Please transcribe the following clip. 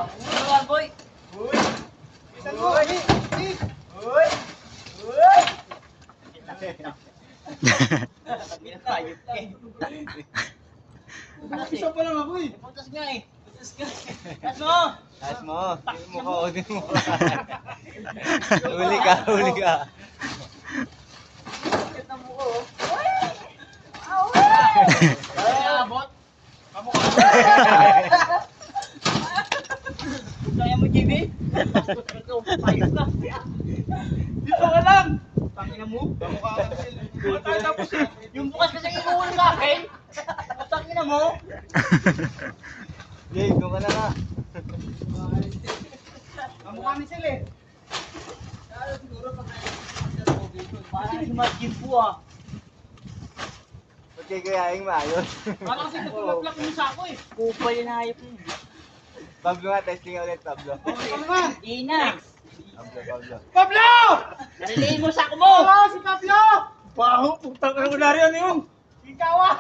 Ano naman, boy? Uy! Isan mo! Uy! Uy! Uy! Pinatayot ka eh. Isa pa lang ako eh. Putas nga eh. Putas nga. Taas mo! Taas mo. Hindi mo ka, hindi mo ka. Huli ka, huli ka. Bakit na mo ko? Ay, abot. Kamukha. Kaya mo, JB? Payos ka. Dito ka lang! Tangina mo. Kamukha ka sila. Tapos Yung bukas kasi inuwan ka akin. Tangina mo. Jay, doon ka na nga. kamukha ni sila eh. Parang sumagin po ah. Ba't kayo kayaing maayos? Parang kasi natulak mo sa ako eh. Kupal na hayop mo. Pablo nga, testing ulit, Pablo. Ano ba? Di na. Pablo, Pablo. Pablo! Narinig mo sa ako mo. Oo, si Pablo! Baho, putang ang unari ano yung? Ikaw ah!